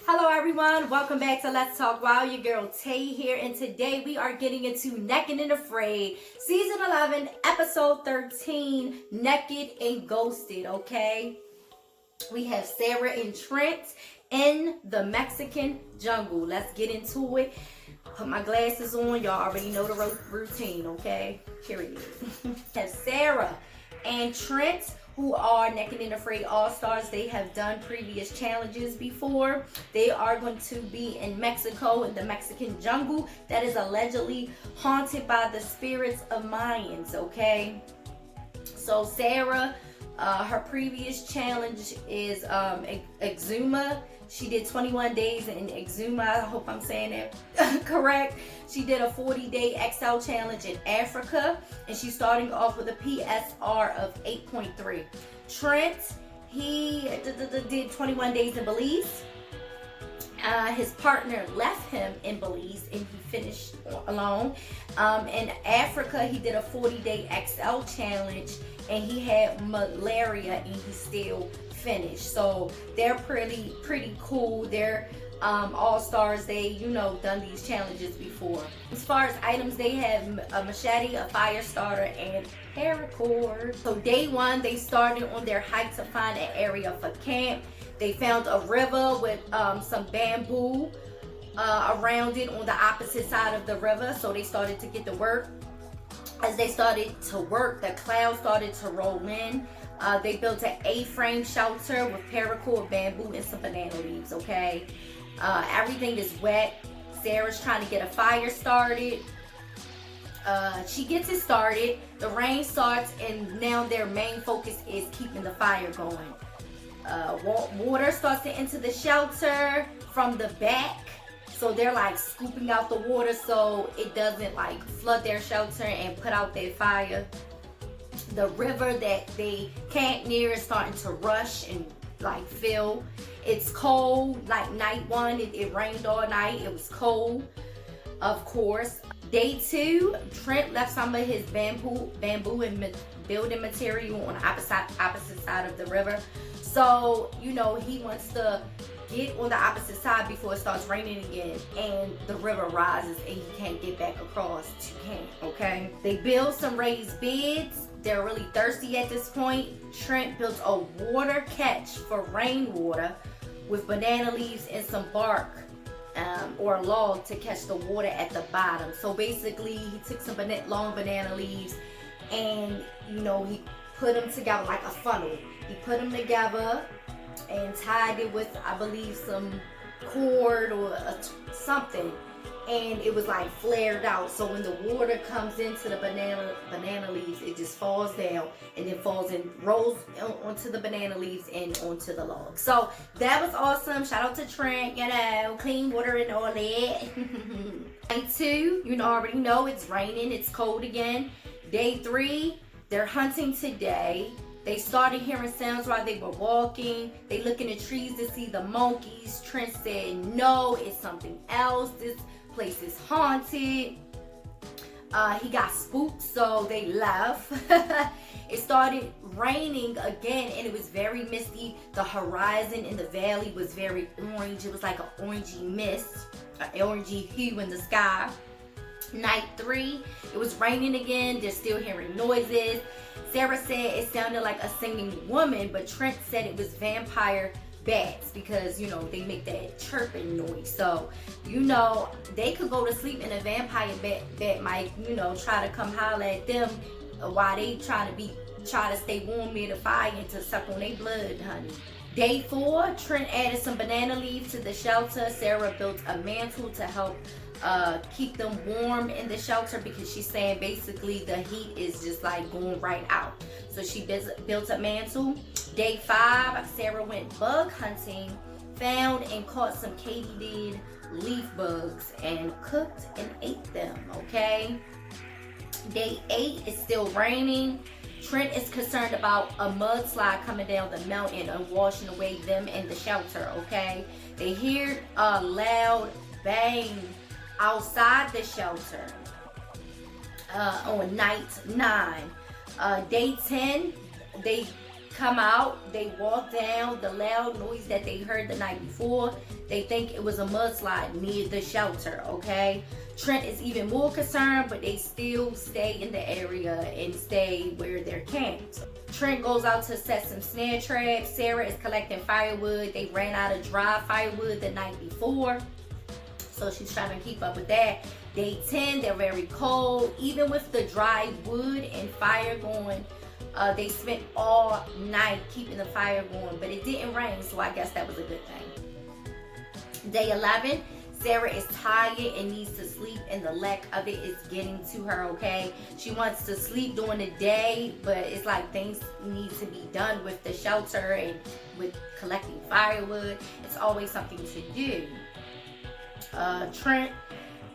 Hello everyone, welcome back to Let's Talk Wild. Your girl Tay here, and today we are getting into Naked and Afraid, Season 11, Episode 13, Naked and Ghosted, okay? We have Sarah and Trent in the Mexican jungle. Let's get into it. Put my glasses on, y'all already know the routine, okay? Period. Have Sarah and Trent, who are Naked and Afraid All-Stars. They have done previous challenges before. They are going to be in Mexico, in the Mexican jungle that is allegedly haunted by the spirits of Mayans, okay? So Sarah, her previous challenge is Exuma. She did 21 days in Exuma. I hope I'm saying it correct. She did a 40-day XL challenge in Africa, and she's starting off with a PSR of 8.3. Trent, he did 21 days in Belize. His partner left him in Belize and he finished alone. In Africa, he did a 40-day XL challenge and he had malaria and he still finished. So they're pretty cool. They're all-stars. They done these challenges before. As far as items, they have a machete, a fire starter, and paracord. So day one, they started on their hike to find an area for camp. They found a river with some bamboo around it on the opposite side of the river. So they started to get to work. As they started to work, the clouds started to roll in. They built an A-frame shelter with paracord, bamboo, and some banana leaves, okay? Everything is wet. Sarah's trying to get a fire started. She gets it started. The rain starts, and now their main focus is keeping the fire going. Water starts to enter the shelter from the back. So they're like scooping out the water so it doesn't like flood their shelter and put out their fire. The river that they camp near is starting to rush and like fill. It's cold, like night one, it rained all night. It was cold, of course. Day two, Trent left some of his bamboo and building material on the opposite side of the river. So, he wants to get on the opposite side before it starts raining again and the river rises and he can't get back across to camp, okay? They build some raised beds. They're really thirsty at this point. Trent built a water catch for rainwater with banana leaves and some bark or a log to catch the water at the bottom. So basically, he took some long banana leaves and, he put them together like a funnel. He put them together and tied it with, I believe, some cord or something, and it was like flared out. So when the water comes into the banana leaves, it just falls down and then falls and rolls onto the banana leaves and onto the log. So that was awesome. Shout out to Trent, clean water and all that. Day two, already know it's raining, it's cold again. Day three, they're hunting today. They started hearing sounds while they were walking. They look in the trees to see the monkeys. Trent said, no, it's something else. This place is haunted. He got spooked, so they left. It started raining again, and it was very misty. The horizon in the valley was very orange. It was like an orangey mist, an orangey hue in the sky. Night three, it was raining again. They're still hearing noises. Sarah said it sounded like a singing woman, but Trent said it was vampire bats because, they make that chirping noise. So, they could go to sleep and a vampire bat might, try to come holler at them while they try to stay warm near the fire and to suck on their blood, honey. Day four, Trent added some banana leaves to the shelter. Sarah built a mantle to help keep them warm in the shelter because she's saying basically the heat is just like going right out. So she built a mantle. Day five, Sarah went bug hunting, found and caught some katydid leaf bugs and cooked and ate them, okay? Day eight, it's still raining. Trent is concerned about a mudslide coming down the mountain and washing away them in the shelter, okay? They hear a loud bang outside the shelter on night 9. Day 10, they come out, they walk down the loud noise that they heard the night before. They think it was a mudslide near the shelter, okay? Trent is even more concerned, but they still stay in the area and stay where they're camped. Trent goes out to set some snare traps. Sarah is collecting firewood. They ran out of dry firewood the night before, so she's trying to keep up with that. Day 10, they're very cold. Even with the dry wood and fire going, they spent all night keeping the fire going, but it didn't rain, so I guess that was a good thing. Day 11, Sarah is tired and needs to sleep, and the lack of it is getting to her, okay? She wants to sleep during the day, but it's like things need to be done with the shelter and with collecting firewood. It's always something to do. Trent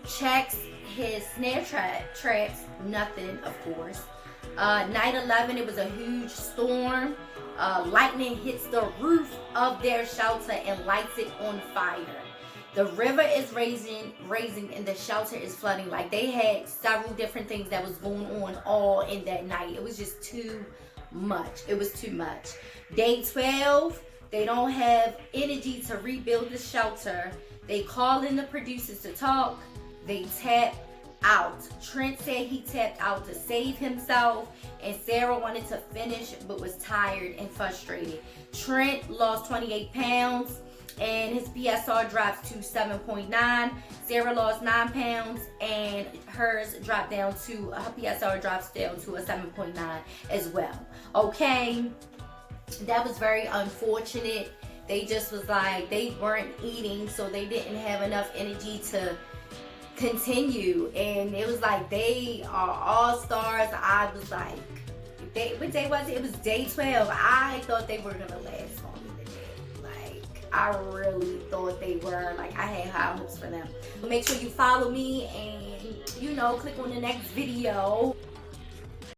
checks his snare traps, nothing, of course. Night 11, it was a huge storm. Lightning hits the roof of their shelter and lights it on fire. The river is raising and the shelter is flooding. Like, they had several different things that was going on all in that night. It was just too much. It was too much. Day 12, they don't have energy to rebuild the shelter. They call in the producers to talk. They tap out. Trent said he tapped out to save himself, and Sarah wanted to finish but was tired and frustrated. Trent lost 28 pounds and his PSR drops to 7.9. Sarah lost 9 pounds and hers dropped down to, her PSR drops down to a 7.9 as well. Okay, that was very unfortunate. They just was like, they weren't eating, so they didn't have enough energy to continue, and it was like they are all stars. I was like, what day was it? It was day 12. I thought they were gonna last longer than that. Like, I really thought they were. Like, I had high hopes for them. Make sure you follow me and, you know, click on the next video.